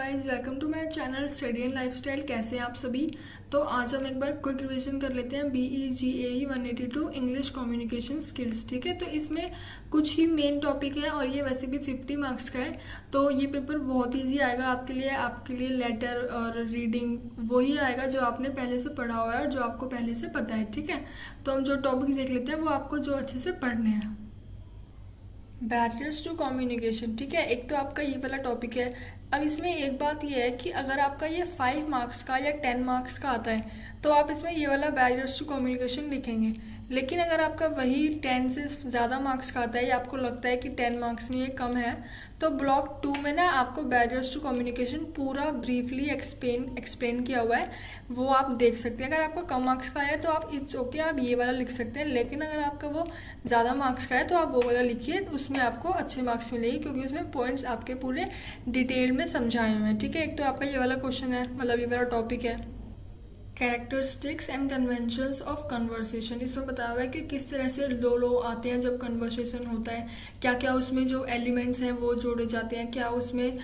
Guys, welcome to my channel study and lifestyle. कैसे हैं आप सभी। तो आज हम एक बार क्विक रिवीजन कर लेते हैं BEGAE 182 इंग्लिश कम्युनिकेशन स्किल्स। ठीक है, तो इसमें कुछ ही मेन टॉपिक है और ये वैसे भी 50 मार्क्स का है। तो ये पेपर बहुत इजी आएगा आपके लिए लेटर और रीडिंग वही आएगा जो आपने पहले से पढ़ा हुआ है और जो आपको पहले से पता है। ठीक है, तो हम जो टॉपिक देख लेते हैं वो आपको जो अच्छे से पढ़ने हैं। Barriers to communication. ठीक है, एक तो आपका ये वाला टॉपिक है। अब इसमें एक बात ये है कि अगर आपका ये 5 मार्क्स का या 10 मार्क्स का आता है तो आप इसमें ये वाला बैरियर्स टू कम्युनिकेशन लिखेंगे। लेकिन अगर आपका वही 10 से ज़्यादा मार्क्स का आता है या आपको लगता है कि 10 मार्क्स में ये कम है तो ब्लॉक 2 में ना आपको बैरियर्स टू कम्युनिकेशन पूरा ब्रीफली एक्सप्लेन किया हुआ है, वो आप देख सकते हैं। अगर आपका कम मार्क्स का है तो आप इट्स ओके, आप ये वाला लिख सकते हैं। लेकिन अगर आपका वो ज़्यादा मार्क्स का है तो आप वो वाला लिखिए, उसमें आपको अच्छे मार्क्स मिलेंगे क्योंकि उसमें पॉइंट्स आपके पूरे डिटेल में समझाए हुए हैं। ठीक है, एक तो आपका ये वाला क्वेश्चन है, मतलब ये वाला टॉपिक है characteristics and conventions of conversation. इसमें बताया हुआ है कि किस तरह से दो लोग आते हैं जब कन्वर्सेशन होता है, क्या क्या उसमें जो एलिमेंट्स हैं वो जोड़े जाते हैं, क्या उसमें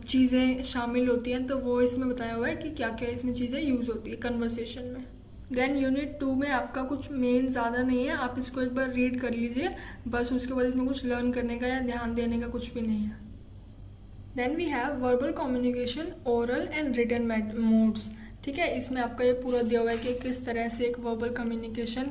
चीज़ें शामिल होती हैं। तो वो इसमें बताया हुआ है कि क्या क्या इसमें चीज़ें यूज़ होती है कन्वर्सेशन में। देन यूनिट 2 में आपका कुछ मेन ज़्यादा नहीं है, आप इसको एक बार रीड कर लीजिए बस, उसके बाद इसमें कुछ लर्न करने का या ध्यान देने का कुछ भी नहीं है। Then we have verbal communication, oral and written modes. ठीक है, इसमें आपका ये पूरा दिया हुआ है कि किस तरह से एक वर्बल कम्युनिकेशन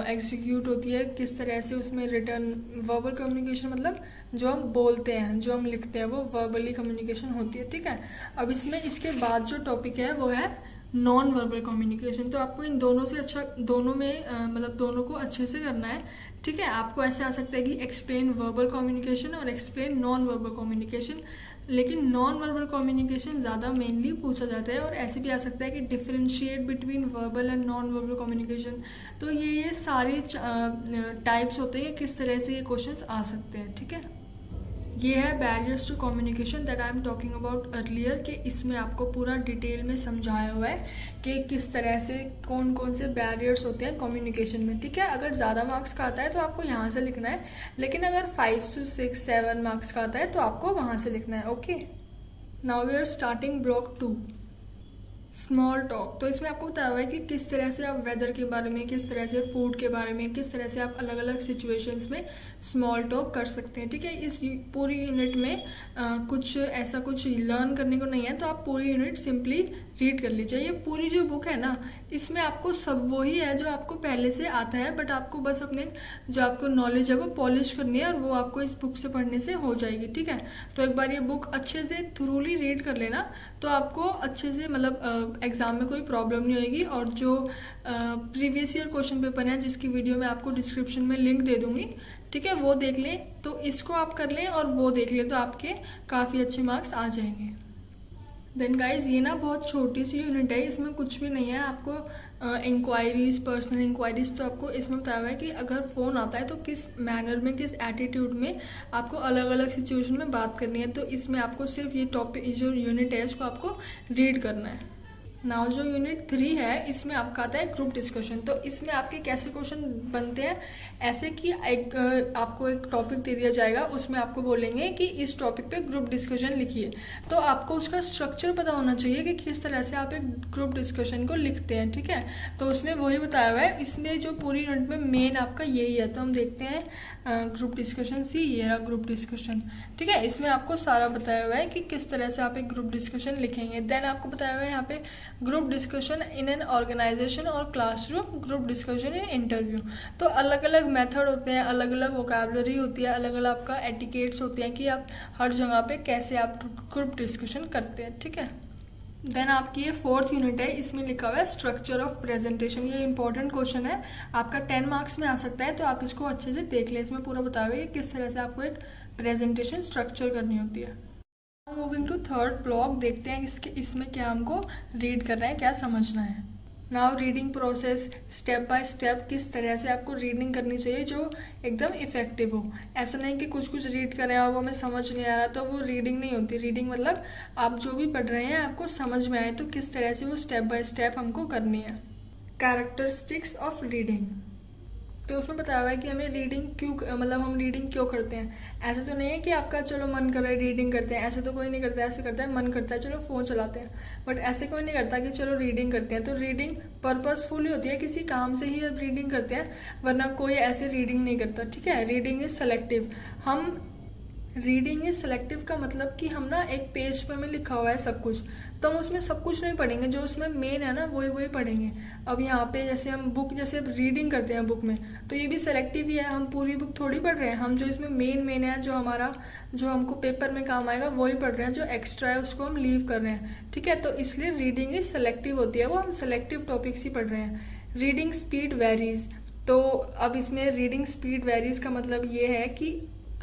एग्जीक्यूट होती है, किस तरह से उसमें रिटर्न। वर्बल कम्युनिकेशन मतलब जो हम बोलते हैं, जो हम लिखते हैं, वो वर्बली कम्युनिकेशन होती है। ठीक है, अब इसमें इसके बाद जो टॉपिक है वो है नॉन वर्बल कम्युनिकेशन। तो आपको इन दोनों से दोनों में मतलब दोनों को अच्छे से करना है। ठीक है, आपको ऐसे आ सकता है कि एक्सप्लेन वर्बल कम्युनिकेशन और एक्सप्लेन नॉन वर्बल कम्युनिकेशन, लेकिन नॉन वर्बल कम्युनिकेशन ज़्यादा मेनली पूछा जाता है। और ऐसे भी आ सकता है कि differentiate between verbal and non verbal communication. तो ये सारी टाइप्स होते हैं, किस तरह से ये क्वेश्चंस आ सकते हैं। ठीक है, ये है barriers to communication that I am talking about earlier, कि इसमें आपको पूरा डिटेल में समझाया हुआ है कि किस तरह से कौन कौन से बैरियर्स होते हैं कम्युनिकेशन में। ठीक है, अगर ज़्यादा मार्क्स का आता है तो आपको यहाँ से लिखना है, लेकिन अगर 5 to 6 7 मार्क्स का आता है तो आपको वहाँ से लिखना है। Okay, now we are starting block 2, small talk. तो इसमें आपको बताया हुआ है कि किस तरह से आप वेदर के बारे में, किस तरह से फूड के बारे में, किस तरह से आप अलग अलग सिचुएशंस में स्मॉल टॉक कर सकते हैं। ठीक है, इस पूरी यूनिट में कुछ ऐसा कुछ लर्न करने को नहीं है, तो आप पूरी यूनिट सिंपली रीड कर लीजिए। ये पूरी जो बुक है ना, इसमें आपको सब वही है जो आपको पहले से आता है, बट आपको बस अपने जो आपको नॉलेज है वो पॉलिश करनी है और वो आपको इस बुक से पढ़ने से हो जाएगी। ठीक है, तो एक बार ये बुक अच्छे से थ्रूली रीड कर लेना, तो आपको अच्छे से मतलब एग्जाम में कोई प्रॉब्लम नहीं होगी। और जो प्रीवियस ईयर क्वेश्चन पेपर है जिसकी वीडियो मैं आपको डिस्क्रिप्शन में लिंक दे दूंगी, ठीक है, वो देख लें। तो इसको आप कर लें और वो देख लें तो आपके काफ़ी अच्छे मार्क्स आ जाएंगे। देन गाइज, ये ना बहुत छोटी सी यूनिट है, इसमें कुछ भी नहीं है। आपको इंक्वायरीज, पर्सनल इंक्वायरीज, तो आपको इसमें बताया हुआ है कि अगर फ़ोन आता है तो किस मैनर में, किस एटीट्यूड में आपको अलग अलग सिचुएशन में बात करनी है। तो इसमें आपको सिर्फ ये टॉपिक, जो यूनिट है, इसको आपको रीड करना है। नाउ जो यूनिट 3 है, इसमें आपका आता है ग्रुप डिस्कशन। तो इसमें आपके कैसे क्वेश्चन बनते हैं, ऐसे कि आपको एक टॉपिक दे दिया जाएगा, उसमें आपको बोलेंगे कि इस टॉपिक पे ग्रुप डिस्कशन लिखिए। तो आपको उसका स्ट्रक्चर पता होना चाहिए कि किस तरह से आप एक ग्रुप डिस्कशन को लिखते हैं। ठीक है, तो उसमें वही बताया हुआ है। इसमें जो पूरी यूनिट में मेन आपका यही है। तो हम देखते हैं ग्रुप डिस्कशन सी, ये रहा ग्रुप डिस्कशन। ठीक है, इसमें आपको सारा बताया हुआ है कि किस तरह से आप एक ग्रुप डिस्कशन लिखेंगे। देन आपको बताया हुआ है यहाँ पे group discussion in an organisation और classroom, group discussion in interview. तो अलग अलग मेथड होते हैं, अलग अलग वोकैबुलरी होती है, अलग अलग आपका एटिकेट्स होते हैं कि आप हर जगह पे कैसे आप ग्रुप डिस्कशन करते हैं। ठीक है, देन आपकी ये 4th यूनिट है, इसमें लिखा हुआ है स्ट्रक्चर ऑफ प्रेजेंटेशन। ये इंपॉर्टेंट क्वेश्चन है, आपका 10 मार्क्स में आ सकता है, तो आप इसको अच्छे से देख लें। इसमें पूरा बताया हुआ है कि किस तरह से आपको एक प्रेजेंटेशन स्ट्रक्चर करनी होती है। मूविंग टू 3rd ब्लॉक, देखते हैं इसमें क्या हमको रीड करना है, क्या समझना है। Now reading process, step by step किस तरह से आपको रीडिंग करनी चाहिए जो एकदम इफेक्टिव हो। ऐसा नहीं कि कुछ कुछ रीड कर रहे हैं और वो हमें समझ नहीं आ रहा, तो वो रीडिंग नहीं होती। रीडिंग मतलब आप जो भी पढ़ रहे हैं आपको समझ में आए, तो किस तरह से वो स्टेप बाय स्टेप हमको करनी है। कैरेक्टरिस्टिक्स ऑफ रीडिंग, तो उसमें बताया हुआ है कि हमें रीडिंग क्यों, मतलब हम रीडिंग क्यों करते हैं। ऐसे तो नहीं है कि आपका चलो मन कर रहा है रीडिंग करते हैं, ऐसे तो कोई नहीं करता है। ऐसे करता है मन करता है चलो फ़ोन चलाते हैं, बट ऐसे कोई नहीं करता कि चलो रीडिंग करते हैं। तो रीडिंग पर्पसफुली होती है, किसी काम से ही अब रीडिंग करते हैं, वरना कोई ऐसे रीडिंग नहीं करता। ठीक है, reading is selective. Reading is selective का मतलब कि हम ना एक पेज पे में लिखा हुआ है सब कुछ, तो हम उसमें सब कुछ नहीं पढ़ेंगे, जो उसमें मेन है ना वही पढ़ेंगे। अब यहाँ पे जैसे हम बुक जैसे रीडिंग करते हैं बुक में, तो ये भी सेलेक्टिव ही है, हम पूरी बुक थोड़ी पढ़ रहे हैं। हम जो इसमें मेन है, जो हमको पेपर में काम आएगा वही पढ़ रहे हैं, जो एक्स्ट्रा है उसको हम लीव कर रहे हैं। ठीक है, तो इसलिए रीडिंग इज सेलेक्टिव होती है, वो हम सेलेक्टिव टॉपिक्स ही पढ़ रहे हैं। रीडिंग स्पीड वेरीज, तो अब इसमें रीडिंग स्पीड वेरीज का मतलब ये है कि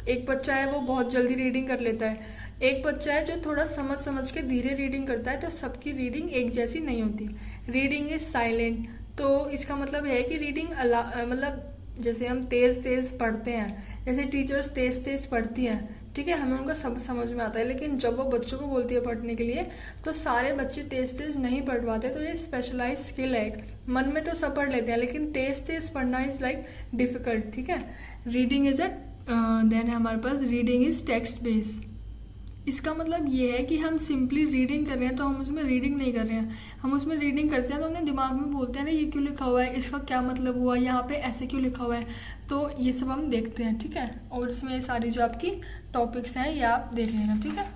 एक बच्चा है वो बहुत जल्दी रीडिंग कर लेता है, एक बच्चा है जो थोड़ा समझ के धीरे रीडिंग करता है, तो सबकी रीडिंग एक जैसी नहीं होती। रीडिंग इज साइलेंट, तो इसका मतलब है कि रीडिंग मतलब जैसे हम तेज पढ़ते हैं, जैसे टीचर्स तेज पढ़ती हैं, ठीक है, हमें उनका सब समझ में आता है, लेकिन जब वो बच्चों को बोलती है पढ़ने के लिए तो सारे बच्चे तेज नहीं पढ़ पाते। तो ये स्पेशलाइज स्किल है, मन में तो सब पढ़ लेते हैं लेकिन तेज पढ़ना इज लाइक डिफिकल्ट। ठीक है, रीडिंग इज देन हमारे पास रीडिंग इज टेक्स्ट बेस। इसका मतलब ये है कि हम सिंपली रीडिंग कर रहे हैं तो हम उसमें रीडिंग नहीं कर रहे हैं, हम उसमें रीडिंग करते हैं तो अपने दिमाग में बोलते हैं ना ये क्यों लिखा हुआ है, इसका क्या मतलब हुआ, यहाँ पे ऐसे क्यों लिखा हुआ है, तो ये सब हम देखते हैं। ठीक है, और इसमें सारी जो आपकी टॉपिक्स हैं ये आप देख लेना। ठीक है,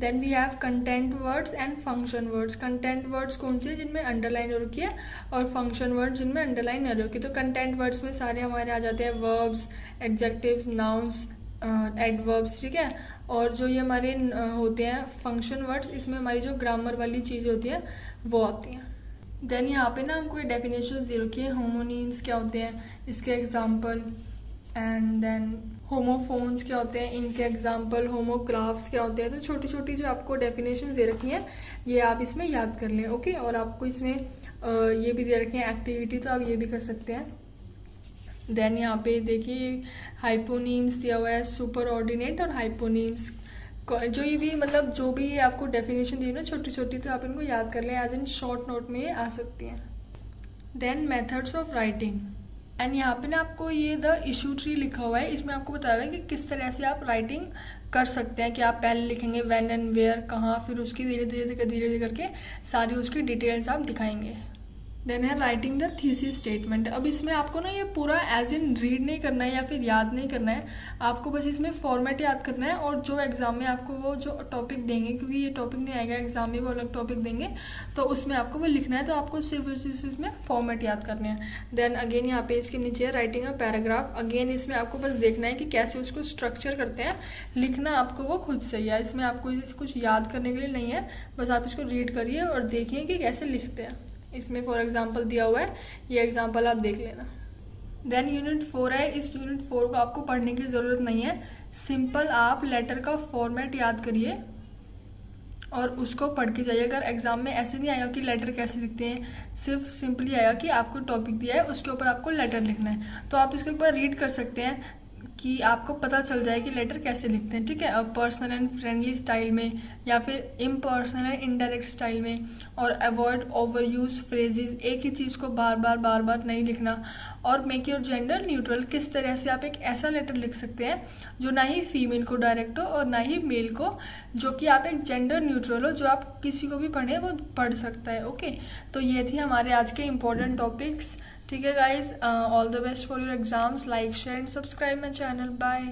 then we have content words and function words. Content words कौन से, जिनमें अंडरलाइन हो रखी है, और फंक्शन वर्ड्स जिनमें अंडरलाइन नहीं रखी। तो कंटेंट वर्ड्स में सारे हमारे आ जाते हैं वर्ब्स, एडजेक्टिव्स, नाउन्स, एडवर्ब्स। ठीक है, और जो ये हमारे होते हैं फंक्शन वर्ड्स, इसमें हमारी जो ग्रामर वाली चीज़ें होती हैं वो आती हैं। देन यहाँ पे ना हमको डेफिनेशंस दे रखी है, होमोनीम्स क्या होते हैं, इसके एग्जाम्पल, एंड देन होमोफोन्स क्या होते हैं, इनके एग्जाम्पल, होमोग्राफ्स क्या होते हैं। तो छोटी छोटी जो आपको डेफिनेशंस दे रखी हैं ये आप इसमें याद कर लें। ओके, और आपको इसमें ये भी दे रखी है एक्टिविटी, तो आप ये भी कर सकते हैं। देन यहाँ पे देखिए हाइपोनीम्स दिया हुआ है, सुपर ऑर्डिनेट और हाइपोनीम्स, जो ये भी मतलब जो भी आपको डेफिनेशन दी है ना छोटी छोटी, तो आप इनको याद कर लें, एज इन शॉर्ट नोट में ये आ सकती हैं। Then methods of writing, and यहाँ पे ना आपको ये द इशू ट्री लिखा हुआ है, इसमें आपको बताया हुआ है कि किस तरह से आप राइटिंग कर सकते हैं, कि आप पहले लिखेंगे व्हेन एंड वेयर, कहाँ, फिर उसकी धीरे धीरे करके सारी उसकी डिटेल्स आप दिखाएंगे। देन है राइटिंग द थीसिस स्टेटमेंट। अब इसमें आपको ना ये पूरा एज इन रीड नहीं करना है या फिर याद नहीं करना है, आपको बस इसमें फॉर्मेट याद करना है, और जो एग्जाम में आपको वो जो टॉपिक देंगे, क्योंकि ये टॉपिक नहीं आएगा एग्जाम में, वो अलग टॉपिक देंगे, तो उसमें आपको वो लिखना है, तो आपको सिर्फ इसमें फॉर्मेट याद करने हैं। देन अगेन यहाँ पे इसके नीचे राइटिंग अ पैराग्राफ, अगेन इसमें आपको बस देखना है कि कैसे उसको स्ट्रक्चर करते हैं, लिखना आपको वो खुद से ही है, इसमें आपको कुछ याद करने के लिए नहीं है, बस आप इसको रीड करिए और देखिए कि कैसे लिखते हैं। इसमें फॉर एग्जाम्पल दिया हुआ है, ये एग्जाम्पल आप देख लेना। देन यूनिट 4 है, इस यूनिट 4 को आपको पढ़ने की ज़रूरत नहीं है, सिंपल आप लेटर का फॉर्मेट याद करिए और उसको पढ़ के जाइए। अगर एग्जाम में ऐसे नहीं आएगा कि लेटर कैसे लिखते हैं, सिर्फ सिंपली आएगा कि आपको टॉपिक दिया है उसके ऊपर आपको लेटर लिखना है, तो आप इसको एक बार रीड कर सकते हैं कि आपको पता चल जाए कि लेटर कैसे लिखते हैं। ठीक है, अब पर्सनल एंड फ्रेंडली स्टाइल में या फिर इम्पर्सनल एंड इनडायरेक्ट स्टाइल में, और अवॉइड ओवर यूज फ्रेजेस, एक ही चीज़ को बार बार नहीं लिखना, और मेक योर जेंडर न्यूट्रल, किस तरह से आप एक ऐसा लेटर लिख सकते हैं जो ना ही फीमेल को डायरेक्ट हो और ना ही मेल को, जो कि आप एक जेंडर न्यूट्रल हो, जो आप किसी को भी पढ़े वो पढ़ सकता है। ओके, तो ये थी हमारे आज के इंपॉर्टेंट टॉपिक्स। ठीक है guys, all the best for your exams, like share and subscribe my channel, bye.